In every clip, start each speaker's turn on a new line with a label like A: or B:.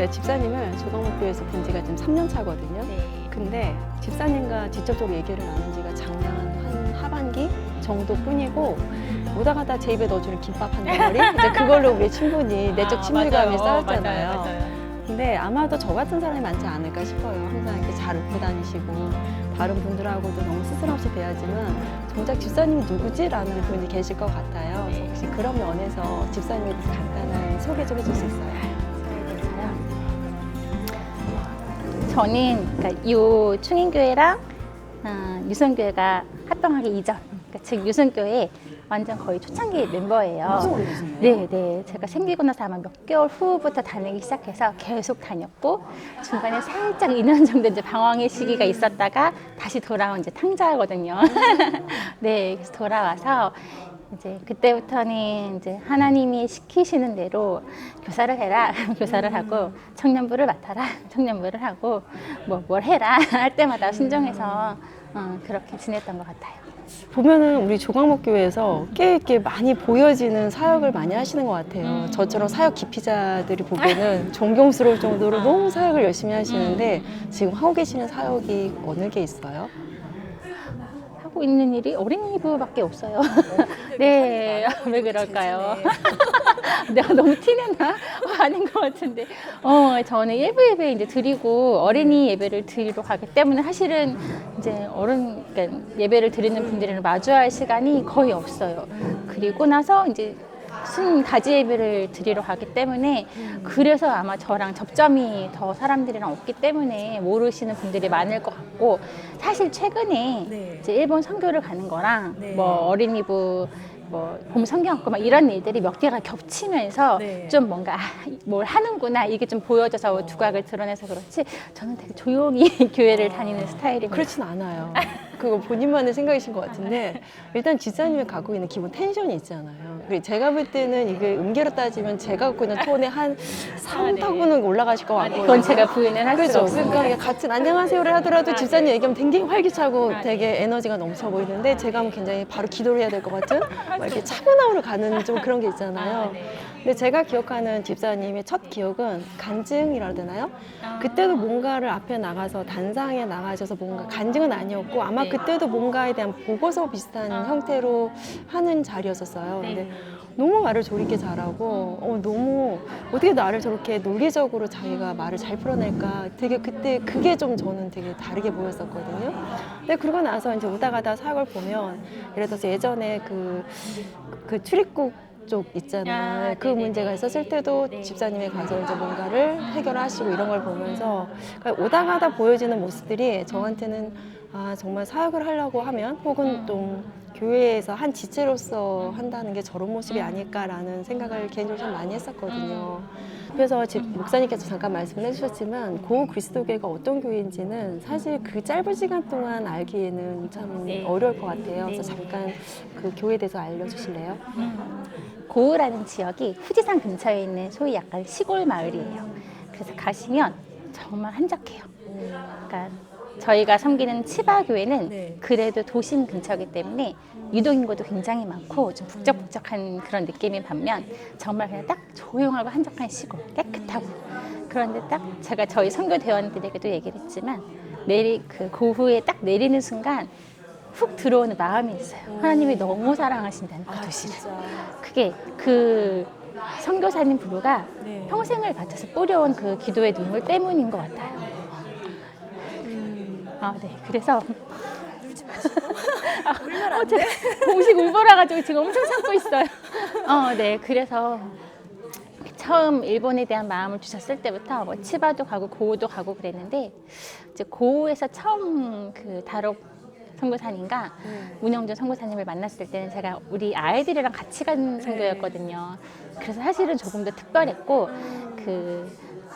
A: 제가 집사님을 조강목교에서 본 지가 지금 3년 차거든요.
B: 네.
A: 근데 집사님과 직접적으로 얘기를 나눈 지가 작년 한 하반기 정도뿐이고 오다 가다 제 입에 넣어주는 김밥 한 덩어리 이제 그걸로 우리 충분히 내적 친밀감이 쌓였잖아요.
B: 맞아요.
A: 근데 아마도 저 같은 사람이 많지 않을까 싶어요. 항상 이렇게 잘 웃고 다니시고 다른 분들하고도 너무 스스럼 없이 대하지만 정작 집사님이 누구지? 라는 분이 계실 것 같아요. 그래서 혹시 그런 면에서 집사님에 대해서 간단한 소개 좀 해줄 수 있어요?
B: 저는 그러니까 요 충인교회랑 유성교회가 합병하기 이전, 그러니까 즉 유성교회 완전 거의 초창기 멤버예요.
A: 엄청 오래되셨네요.
B: 네, 네. 제가 생기고 나서 아마 몇 개월 후부터 다니기 시작해서 계속 다녔고 중간에 살짝 2년 정도 이제 방황의 시기가 있었다가 다시 돌아온 이제 탕자거든요. 네, 그래서 돌아와서 이제 그때부터는 이제 하나님이 시키시는 대로 교사를 해라, 교사를 하고 청년부를 맡아라, 청년부를 하고 뭐 뭘 해라 할 때마다 순종해서 그렇게 지냈던 것 같아요.
A: 보면은 우리 조강목교회에서 꽤 이렇게 많이 보여지는 사역을 많이 하시는 것 같아요. 저처럼 사역 기피자들이 보기에는 존경스러울 정도로 너무 사역을 열심히 하시는데 지금 하고 계시는 사역이 어느 게 있어요?
B: 하고 있는 일이 어린이부밖에 없어요. 네, 왜 그럴까요? 내가 너무 티내나? 아닌 것 같은데. 저는 일부 예배 이제 드리고 어린이 예배를 드리러 가기 때문에 사실은 이제 그러니까 예배를 드리는 분들이랑 마주할 시간이 거의 없어요. 그리고 나서 이제 가지 예배를 드리러 가기 때문에 그래서 아마 저랑 접점이 더 사람들이랑 없기 때문에 모르시는 분들이 많을 것 같고 사실 최근에
C: 네.
B: 이제 일본 선교를 가는 거랑
C: 네.
B: 뭐 어린이부 뭐 봄 성경학교 막 이런 일들이 몇 개가 겹치면서
C: 네.
B: 좀 뭔가 뭘 하는구나 이게 좀 보여져서 두각을 드러내서 그렇지 저는 되게 조용히 교회를 다니는 스타일입니다.
A: 그렇진 않아요. 그거 본인만의 생각이신 것 같은데 일단 집사님이 갖고 있는 기본 텐션이 있잖아요. 그리고 제가 볼 때는 이게 음계로 따지면 제가 갖고 있는 톤의 한 3타구는 올라가실 것 같고요.
B: 그건 제가 부인을 할 수가
A: 그렇죠.
B: 없습니다.
A: 그러니까 이게 같은 안녕하세요를 하더라도 집사님 얘기하면 굉장히 활기차고 되게 에너지가 넘쳐 보이는데 제가 하면 굉장히 바로 기도를 해야 될 것 같은 막 이렇게 차분함으로 가는 좀 그런 게 있잖아요. 근데 제가 기억하는 집사님의 첫 기억은 간증이라 해야 되나요? 그때도 뭔가를 앞에 나가서 단상에 나가셔서 뭔가 간증은 아니었고 아마 그때도 뭔가에 대한 보고서 비슷한 형태로 하는 자리였었어요. 근데 너무 말을 조리게 잘하고 너무 어떻게 나를 저렇게 논리적으로 자기가 말을 잘 풀어낼까 되게 그때 그게 좀 저는 되게 다르게 보였었거든요. 근데 그러고 나서 이제 오다 가다 사역을 보면 예를 들어서 예전에 그 출입국 쪽 있잖아요. 그 문제가 있었을 때도 집사님이 가서 이제 뭔가를 해결하시고 이런 걸 보면서 그러니까 오다 가다 보여지는 모습들이 저한테는 정말 사역을 하려고 하면 혹은 좀 교회에서 한 지체로서 한다는 게 저런 모습이 아닐까라는 생각을 개인적으로 좀 많이 했었거든요. 그래서 목사님께서 잠깐 말씀을 해주셨지만 고 그리스도교회가 어떤 교회인지는 사실 그 짧은 시간 동안 알기에는 참 어려울 것 같아요. 그래서 잠깐 그 교회에 대해서 알려주실래요?
B: 고우라는 지역이 후지산 근처에 있는 소위 약간 시골 마을이에요. 그래서 가시면 정말 한적해요. 그러니까 저희가 섬기는 치바교회는 그래도 도심 근처이기 때문에 유동인구도 굉장히 많고 좀 북적북적한 그런 느낌인 반면 정말 그냥 딱 조용하고 한적한 시골, 깨끗하고 그런데 딱 제가 저희 선교 대원들에게도 얘기를 했지만 그 고후에 딱 내리는 순간 훅 들어오는 마음이 있어요. 하나님이 너무 사랑하신다는 그 도시를. 그게 그 선교사님 부부가 평생을 바쳐서 뿌려온 그 기도의 눈물 때문인 것 같아요. 네. 그래서
C: 울면 안 돼.
B: 제가 공식 울보라가지고 지금 엄청 참고 있어요. 네. 그래서 처음 일본에 대한 마음을 주셨을 때부터 뭐 치바도 가고 고우도 가고 그랬는데 이제 고우에서 처음 그 다록 선교사님과 문영준 선교사님을 만났을 때는 제가 우리 아이들이랑 같이 간 선교였거든요. 그래서 사실은 조금 더 특별했고 그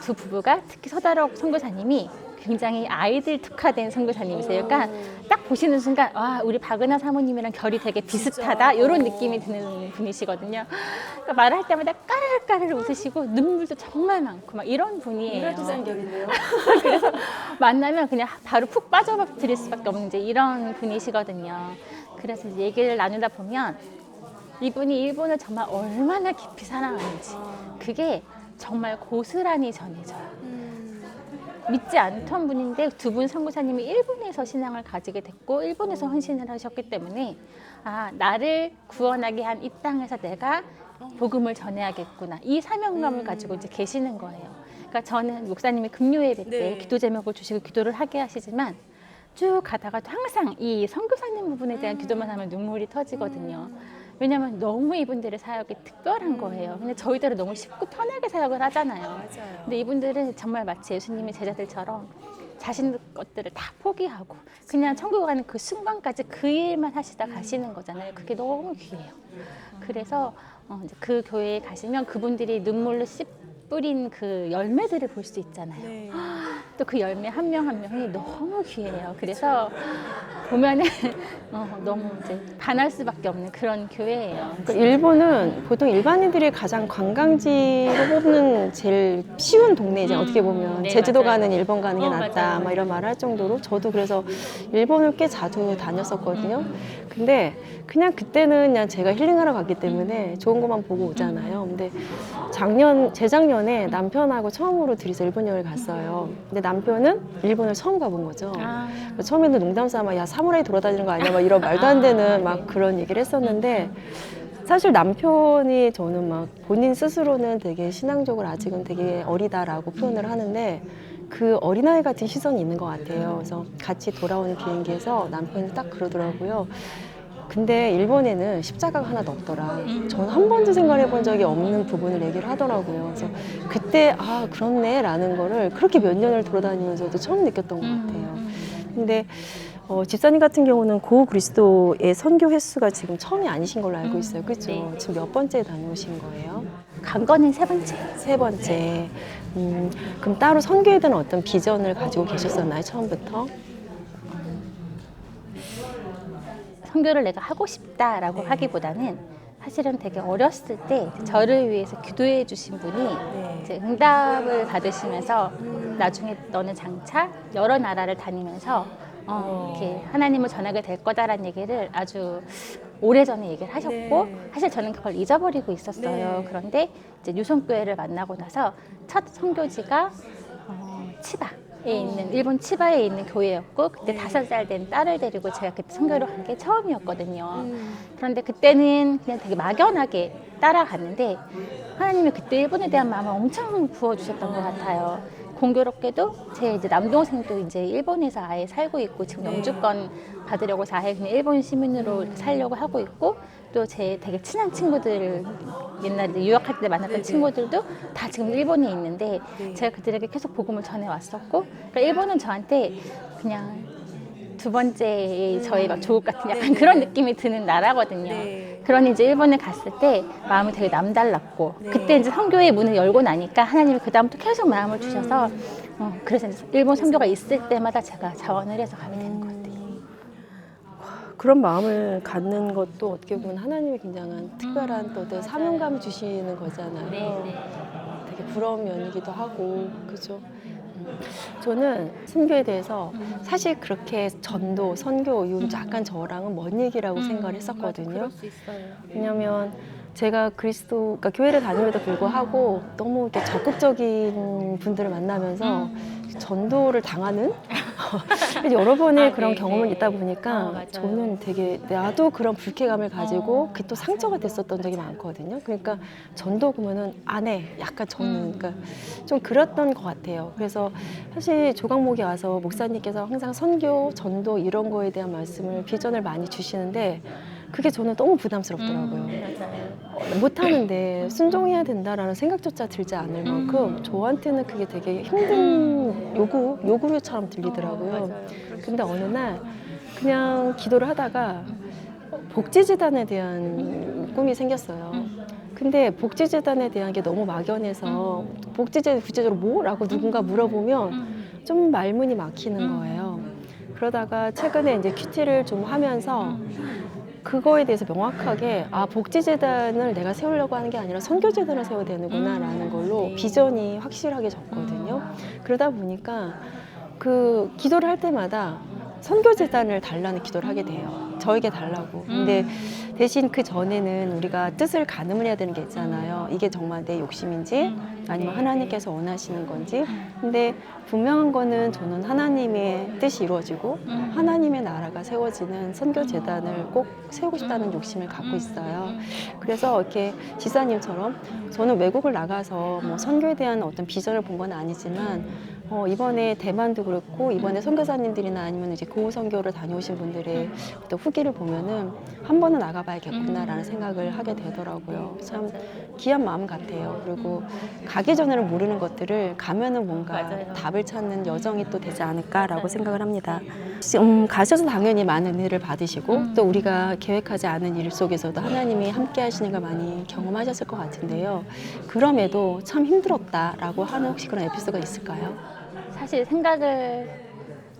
B: 두 부부가 특히 서다록 선교사님이 굉장히 아이들 특화된 선교사님이세요. 그러니까 딱 보시는 순간 와 우리 박은하 사모님이랑 결이 되게 비슷하다 이런 느낌이 드는 분이시거든요. 그러니까 말할 때마다 까르르까르르 웃으시고 눈물도 정말 많고 막 이런 분이에요.
A: 결인데요.
B: 그래서 만나면 그냥 바로 푹 빠져드릴 수밖에 없는 이제 이런 분이시거든요. 그래서 얘기를 나누다 보면 이분이 일본을 정말 얼마나 깊이 사랑하는지 그게 정말 고스란히 전해져요. 믿지 않던 분인데 두 분 선교사님이 일본에서 신앙을 가지게 됐고 일본에서 헌신을 하셨기 때문에 아, 나를 구원하게 한 이 땅에서 내가 복음을 전해야겠구나. 이 사명감을 가지고 이제 계시는 거예요. 그러니까 저는 목사님이 금요예배 때
C: 네.
B: 기도 제목을 주시고 기도를 하게 하시지만 쭉 가다가도 항상 이 선교사님 부분에 대한 기도만 하면 눈물이 터지거든요. 왜냐면 너무 이분들의 사역이 특별한 거예요. 근데 저희들은 너무 쉽고 편하게 사역을 하잖아요.
C: 맞아요.
B: 근데 이분들은 정말 마치 예수님의 제자들처럼 자신 것들을 다 포기하고 그냥 천국 가는 그 순간까지 그 일만 하시다 가시는 거잖아요. 그게 너무 귀해요. 그래서 이제 그 교회에 가시면 그분들이 눈물로 씨 뿌린 그 열매들을 볼 수 있잖아요.
C: 네.
B: 또 그 열매 한 명 한 명이 너무 귀해요. 그래서 보면은 너무 이제 반할 수밖에 없는 그런 교회예요.
A: 그러니까 일본은 보통 일반인들이 가장 관광지로 뽑는 제일 쉬운 동네이잖아요. 어떻게 보면
B: 네,
A: 제주도
B: 맞아요.
A: 가는 일본 가는 게 낫다
B: 맞아요.
A: 막 이런 말을 할 정도로 저도 그래서 일본을 꽤 자주 다녔었거든요. 근데 그냥 그때는 그냥 제가 힐링하러 갔기 때문에 좋은 것만 보고 오잖아요. 근데 재작년에 남편하고 처음으로 둘이서 일본 여행을 갔어요. 근데 남편은 일본을 처음 가본 거죠.
B: 아,
A: 처음에는 농담 삼아 야 사무라이 돌아다니는 거 아니야 막 이런 말도 안 되는 막 그런 얘기를 했었는데 사실 남편이 저는 막 본인 스스로는 되게 신앙적으로 아직은 되게 어리다라고 표현을 하는데 그 어린아이 같은 시선이 있는 것 같아요. 그래서 같이 돌아오는 비행기에서 남편이 딱 그러더라고요. 근데 일본에는 십자가가 하나도 없더라. 저는 한 번도 생각해 본 적이 없는 부분을 얘기를 하더라고요. 그래서 그때 아 그렇네 라는 거를 그렇게 몇 년을 돌아다니면서도 처음 느꼈던 것 같아요. 근데 집사님 같은 경우는 고 그리스도의 선교 횟수가 지금 처음이 아니신 걸로 알고 있어요. 그렇죠?
B: 네.
A: 지금 몇 번째 다녀오신 거예요?
B: 간 거는 3번째.
A: 세 번째. 그럼 따로 선교에 대한 어떤 비전을 가지고 계셨었나요? 처음부터?
B: 선교를 내가 하고 싶다라고 하기보다는 사실은 되게 어렸을 때 저를 위해서 기도해 주신 분이 이제 응답을 받으시면서 나중에 너는 장차 여러 나라를 다니면서 이렇게 하나님을 전하게 될 거다라는 얘기를 아주 오래전에 얘기를 하셨고 사실 저는 그걸 잊어버리고 있었어요. 그런데 이제 유성교회를 만나고 나서 첫 선교지가 치바에 있는 일본 치바에 있는 교회였고 그때 5살 된 딸을 데리고 제가 그때 선교를 간 게 처음이었거든요. 그런데 그때는 그냥 되게 막연하게 따라갔는데 하나님이 그때 일본에 대한 마음을 엄청 부어주셨던 것 같아요. 공교롭게도 제 이제 남동생도 이제 일본에서 아예 살고 있고 지금 영주권 받으려고 아예 그냥 일본 시민으로 이렇게 살려고 하고 있고 또 제 되게 친한 친구들 옛날에 유학할 때 만났던 친구들도 다 지금 일본에 있는데 제가 그들에게 계속 복음을 전해왔었고 그러니까 일본은 저한테 그냥 두 번째의 저의 막 조국 같은 약간 그런 느낌이 드는 나라거든요. 그러니 이제 일본에 갔을 때 마음이 되게 남달랐고 그때 이제 선교의 문을 열고 나니까 하나님이 그 다음부터 계속 마음을 주셔서 그래서 이제 일본 선교가 있을 때마다 제가 자원을 해서 가게 되는 것 같아요.
A: 그런 마음을 갖는 것도 어떻게 보면 하나님의 굉장한 특별한 또 어떤 사명감 주시는 거잖아요. 되게 부러운 면이기도 하고, 그죠? 저는 선교에 대해서 사실 그렇게 전도, 선교, 이건 약간 저랑은 먼 얘기라고 생각을 했었거든요. 왜냐면 제가 그러니까 교회를 다님에도 불구하고 너무 이렇게 적극적인 분들을 만나면서 전도를 당하는 여러 번의 그런 경험을 있다 보니까 저는 되게 나도 그런 불쾌감을 가지고 그게 또 상처가 됐었던 적이 많거든요. 그러니까 전도 보면은 안 해. 약간 저는 그러니까 좀 그랬던 것 같아요. 그래서 사실 조각목에 와서 목사님께서 항상 선교, 전도 이런 거에 대한 말씀을 비전을 많이 주시는데 그게 저는 너무 부담스럽더라고요. 못하는데 순종해야 된다라는 생각조차 들지 않을 만큼 저한테는 그게 되게 힘든 요구처럼 들리더라고요. 근데 어느 날 그냥 기도를 하다가 복지재단에 대한 꿈이 생겼어요. 근데 복지재단에 대한 게 너무 막연해서 복지재단 구체적으로 뭐라고 누군가 물어보면 좀 말문이 막히는 거예요. 그러다가 최근에 이제 큐티를 좀 하면서 그거에 대해서 명확하게 복지재단을 내가 세우려고 하는 게 아니라 선교재단을 세워야 되는구나 라는 걸로 비전이 확실하게 졌거든요. 그러다 보니까 그 기도를 할 때마다 선교재단을 달라는 기도를 하게 돼요. 저에게 달라고. 근데 대신 그 전에는 우리가 뜻을 가늠을 해야 되는 게 있잖아요. 이게 정말 내 욕심인지 아니면 하나님께서 원하시는 건지. 근데 분명한 거는 저는 하나님의 뜻이 이루어지고 하나님의 나라가 세워지는 선교 재단을 꼭 세우고 싶다는 욕심을 갖고 있어요. 그래서 이렇게 지사님처럼 저는 외국을 나가서 뭐 선교에 대한 어떤 비전을 본 건 아니지만 이번에 대만도 그렇고 이번에 선교사님들이나 아니면 이제 고우 선교를 다녀오신 분들의 어떤 후기를 보면은 한 번은 나가봐야겠구나라는 생각을 하게 되더라고요. 참 귀한 마음 같아요. 그리고 가기 전에는 모르는 것들을 가면은 뭔가
B: 맞아요.
A: 답을 찾는 여정이 또 되지 않을까라고 생각을 합니다. 가셔서 당연히 많은 은혜를 받으시고 또 우리가 계획하지 않은 일 속에서도 하나님이 함께 하시는 걸 많이 경험하셨을 것 같은데요. 그럼에도 참 힘들었다라고 하는 혹시 그런 에피소드가 있을까요?
B: 사실 생각을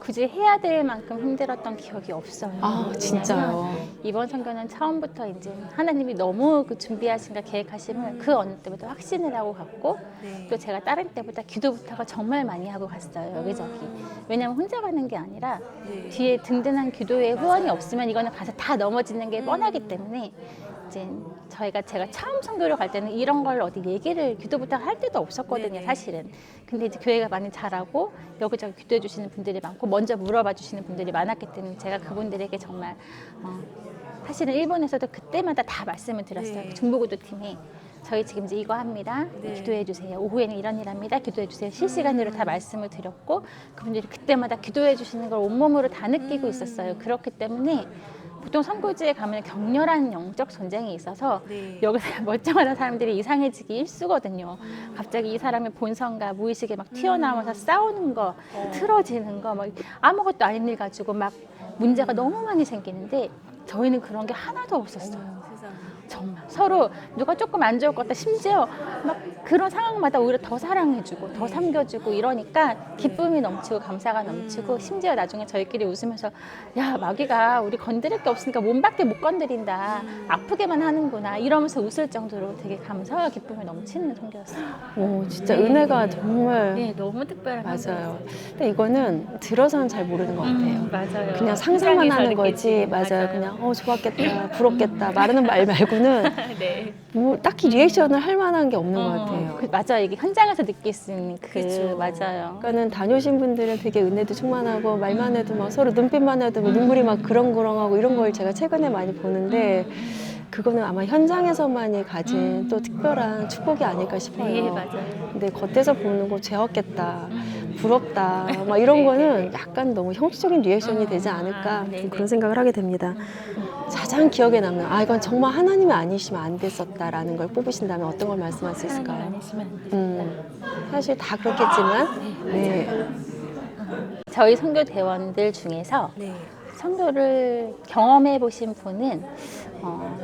B: 굳이 해야 될 만큼 힘들었던 기억이 없어요.
A: 아, 진짜요?
B: 왜냐면 이번 선교는 처음부터 이제 하나님이 너무 그 준비하신가 계획하심을 그 어느 때보다 확신을 하고 갔고 또 제가 다른 때보다 기도부터가 정말 많이 하고 갔어요. 여기저기. 왜냐면 혼자 가는 게 아니라 뒤에 든든한 기도의 후원이 없으면 이거는 가서 다 넘어지는 게 뻔하기 때문에 이제 제가 처음 선교를 갈 때는 이런 걸 어디 얘기를 기도부터 할 데도 없었거든요, 사실은. 근데 이제 교회가 많이 잘하고 여기저기 기도해 주시는 분들이 많고 먼저 물어봐 주시는 분들이 많았기 때문에 제가 그분들에게 정말 사실은 일본에서도 그때마다 다 말씀을 드렸어요. 중보기도팀에 저희 지금 이제 이거 합니다. 기도해 주세요. 오후에는 이런 일 합니다. 기도해 주세요. 실시간으로 다 말씀을 드렸고 그분들이 그때마다 기도해 주시는 걸 온몸으로 다 느끼고 있었어요. 그렇기 때문에 보통 선교지에 가면 격렬한 영적 전쟁이 있어서 여기서 멀쩡한 사람들이 이상해지기 일쑤거든요. 갑자기 이 사람의 본성과 무의식에 막 튀어나와서 싸우는 거, 틀어지는 거, 막 아무것도 아닌 일 가지고 막 문제가 너무 많이 생기는데 저희는 그런 게 하나도 없었어요. 정말 서로 누가 조금 안 좋을 것 같다 심지어 막 그런 상황마다 오히려 더 사랑해주고 더 섬겨주고 이러니까 기쁨이 넘치고 감사가 넘치고 심지어 나중에 저희끼리 웃으면서 야 마귀가 우리 건드릴 게 없으니까 몸밖에 못 건드린다 아프게만 하는구나 이러면서 웃을 정도로 되게 감사와 기쁨이 넘치는 선교였어요.
A: 오, 진짜 은혜가 정말
B: 네 너무 특별한
A: 맞아요. 근데 이거는 들어서는 잘 모르는 것 같아요.
B: 맞아요.
A: 그냥 상상만 하는 거지.
B: 느끼지.
A: 맞아요. 그냥 좋았겠다, 부럽겠다 말하는 말 말고는
B: 네.
A: 뭐 딱히 리액션을 할 만한 게 없는 것 같아요.
B: 맞아요. 이게 현장에서 느낄 수 있는
A: 그쵸.
B: 맞아요.
A: 그러니까는 다녀오신 분들은 되게 은혜도 충만하고 말만 해도 막 서로 눈빛만 해도 막 눈물이 막 그렁그렁하고 이런 걸 제가 최근에 많이 보는데 그거는 아마 현장에서만이 가진 또 특별한 축복이 아닐까 싶어요.
B: 네, 맞아요.
A: 근데 겉에서 보는 거 죄었겠다, 부럽다, 막 이런 거는 약간 너무 형식적인 리액션이 되지 않을까 좀 그런 생각을 하게 됩니다. 가장 기억에 남는 이건 정말 하나님이 아니시면 안 됐었다라는 걸 뽑으신다면 어떤 걸 말씀할 수 있을까요? 사실 다 그렇겠지만 네.
B: 저희 선교 대원들 중에서 선교를 경험해 보신 분은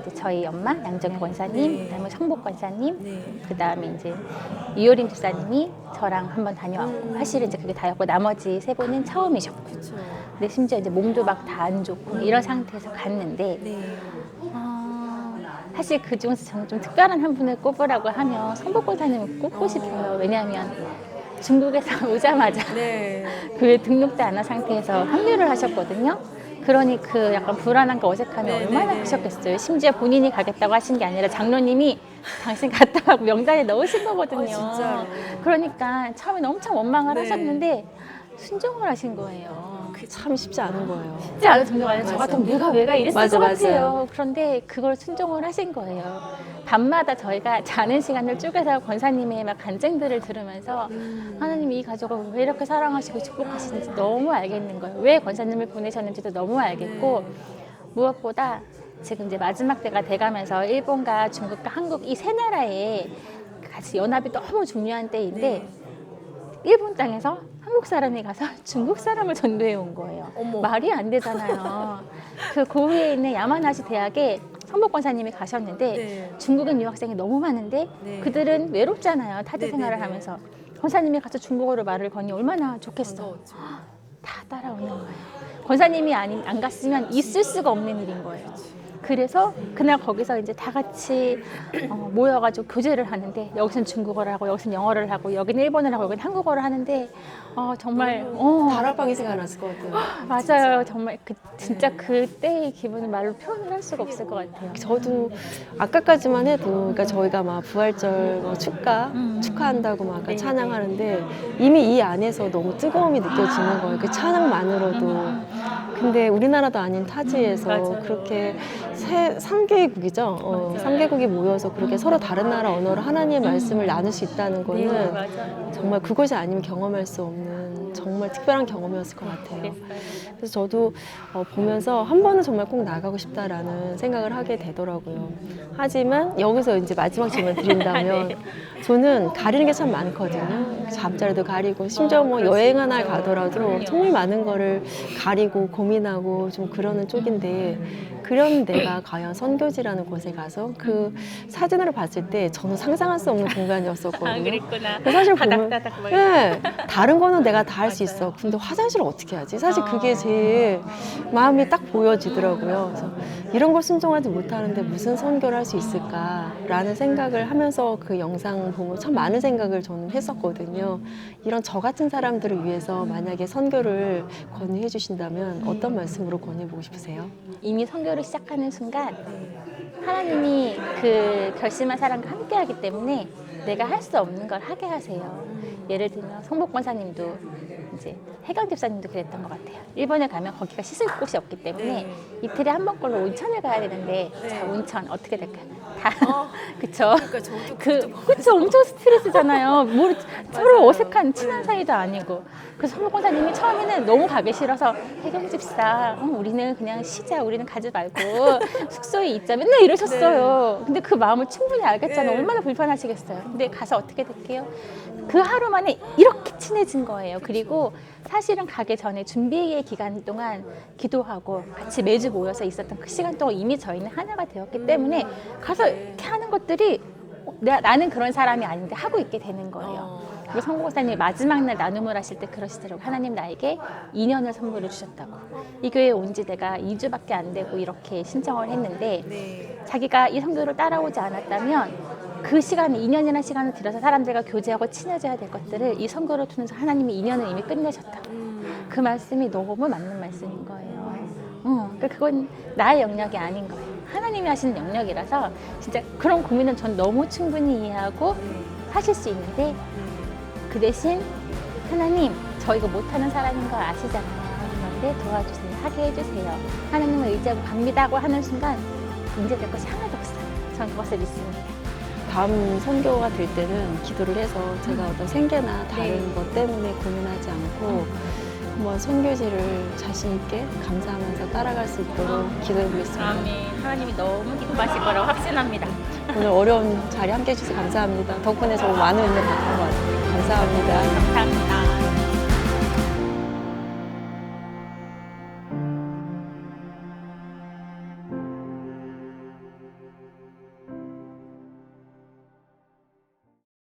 B: 이제 저희 엄마 양정희 권사님, 그다음에 성복 권사님, 그다음에 이제 이효림 집사님이 저랑 한번 다녀왔고 사실은 이제 그게 다였고 나머지 세 분은 처음이셨고 근데 심지어 이제 몸도 막 다 안 좋고 이런 상태에서 갔는데 사실 그 중에서 저는 좀 특별한 한 분을 꼽으라고 하면 성복 권사님을 꼽고 싶어요. 왜냐하면 중국에서 오자마자 교회 등록도 안 한 상태에서 합류를 하셨거든요. 그러니 그 약간 불안함과 어색함이 얼마나 크셨겠어요. 심지어 본인이 가겠다고 하신 게 아니라 장로님이 당신 갔다 하고 명단에 넣으신 거거든요.
A: 진짜로.
B: 그러니까 처음에는 엄청 원망을 하셨는데 순종을 하신 거예요.
A: 그게 참 쉽지 않은 거예요.
B: 쉽지 않은 정도가 아니라 저 같으면 내가 이랬을
A: 맞아,
B: 것 같아요.
A: 맞아요.
B: 그런데 그걸 순종을 하신 거예요. 밤마다 저희가 자는 시간을 쪼개서 권사님의 막 간증들을 들으면서 하나님이 이 가족을 왜 이렇게 사랑하시고 축복하시는지 너무 알겠는 거예요. 왜 권사님을 보내셨는지도 너무 알겠고 무엇보다 지금 이제 마지막 때가 돼가면서 일본과 중국과 한국 이 세 나라의 같이 연합이 너무 중요한 때인데 일본 땅에서 한국 사람이 가서 중국 사람을 전도해 온 거예요. 말이 안 되잖아요. 그 고흐에 있는 야마나시 대학에 성복 권사님이 가셨는데 중국인 유학생이 너무 많은데 그들은 외롭잖아요. 타지 생활을 하면서. 권사님이 가서 중국어로 말을 거니 얼마나 좋겠어. 다 따라오는 거예요. 권사님이 안 갔으면 있을 수가 없는 일인 거예요. 그래서 그날 거기서 이제 다 같이 모여가지고 교제를 하는데 여기서는 중국어를 하고 여기서는 영어를 하고 여기는 일본어를 하고 여기는 한국어를 하는데 정말
A: 다락방이 생각났을 것 같아요.
B: 맞아요. 정말 진짜 그때의 기분을 말로 표현을 할 수가 없을 것 같아요.
A: 저도 아까까지만 해도 그러니까 저희가 막 부활절 뭐 축하한다고 막
B: 네,
A: 찬양하는데 이미 이 안에서 너무 뜨거움이 느껴지는 거예요. 그 찬양만으로도. 근데 우리나라도 아닌 타지에서
B: 맞아요.
A: 그렇게 3개국이죠. 3개국이 모여서 그렇게 서로 다른 나라 언어로 하나님의 말씀을 나눌 수 있다는 거는
B: 맞아요.
A: 정말 그것이 아니면 경험할 수 없는 정말 특별한 경험이었을 것 같아요. 그래서 저도 보면서 한 번은 정말 꼭 나가고 싶다라는 생각을 하게 되더라고요. 하지만 여기서 이제 마지막 질문 드린다면 저는 가리는 게 참 많거든요. 잠자리도 가리고 심지어 뭐 여행 하나 가더라도 정말 많은 거를 가리고 고민하고 좀 그러는 쪽인데 그런 내가 과연 선교지라는 곳에 가서 그 사진으로 봤을 때 저는 상상할 수 없는 공간이었었거든요.
B: 그랬구나.
A: 근데 사실 보면
B: 다닥다닥 뭐
A: 네, 다른 거는 내가 다 할 수 있어. 근데 화장실을 어떻게 하지? 사실 그게 제일 마음이 딱 보여지더라고요. 그래서 이런 걸 순종하지 못하는데 무슨 선교를 할 수 있을까라는 생각을 하면서 그 영상 보면 참 많은 생각을 저는 했었거든요. 이런 저 같은 사람들을 위해서 만약에 선교를 권유해 주신다면 어떤 말씀으로 권유해 보고 싶으세요?
B: 이미 선교를 시작하는 순간 하나님이 그 결심한 사람과 함께하기 때문에 내가 할 수 없는 걸 하게 하세요. 예를 들면 성복 권사님도 이제 해경 집사님도 그랬던 것 같아요. 일본에 가면 거기가 씻을 곳이 없기 때문에 이틀에 한 번꼴로 온천을 가야 되는데 자 온천 어떻게 될까요? 다 그쵸?
A: 그러니까 저도
B: 그쵸 엄청 스트레스잖아요. 서로 어색한 친한 사이도 아니고. 그래서 성복 권사님이 처음에는 너무 가기 싫어서 해경 집사 우리는 그냥 쉬자 우리는 가지 말고 숙소에 있자 맨날 이러셨어요. 근데 그 마음을 충분히 알겠잖아요. 얼마나 불편하시겠어요. 근데 가서 어떻게 될게요? 그 하루 만에 이렇게 친해진 거예요. 그리고 사실은 가기 전에 준비의 기간 동안 기도하고 같이 매주 모여서 있었던 그 시간 동안 이미 저희는 하나가 되었기 때문에 가서 이렇게 하는 것들이 나는 그런 사람이 아닌데 하고 있게 되는 거예요. 그리고 성공사님이 마지막 날 나눔을 하실 때 그러시더라고요. 하나님 나에게 2년을 선물을 주셨다고. 이 교회에 온 지 내가 2주밖에 안 되고 이렇게 신청을 했는데 자기가 이 선교를 따라오지 않았다면 그 시간 2년이라는 시간을 들여서 사람들과 교제하고 친해져야 될 것들을 이 선교를 통해서 하나님이 2년을 이미 끝내셨다. 그 말씀이 너무 맞는 말씀인 거예요. 그러니까 그건 나의 영역이 아닌 거예요. 하나님이 하시는 영역이라서 진짜 그런 고민은 전 너무 충분히 이해하고 하실 수 있는데 그 대신 하나님 저 이거 못하는 사람인 거 아시잖아요. 그런데 도와주세요. 하게 해주세요. 하나님을 의지하고 갑니다 하고 하는 순간 문제될 것이 하나도 없어요. 전 그것을 믿습니다.
A: 다음 선교가 될 때는 기도를 해서 제가 어떤 생계나 다른 것 때문에 고민하지 않고 한번 선교지를 자신 있게 감사하면서 따라갈 수 있도록 기도해 보겠습니다.
B: 아멘. 하나님이 너무 기뻐하실 거라고 확신합니다.
A: 오늘 어려운 자리 함께 해주셔서 감사합니다. 덕분에 저 많은 은혜 받은 것 같아요. 감사합니다.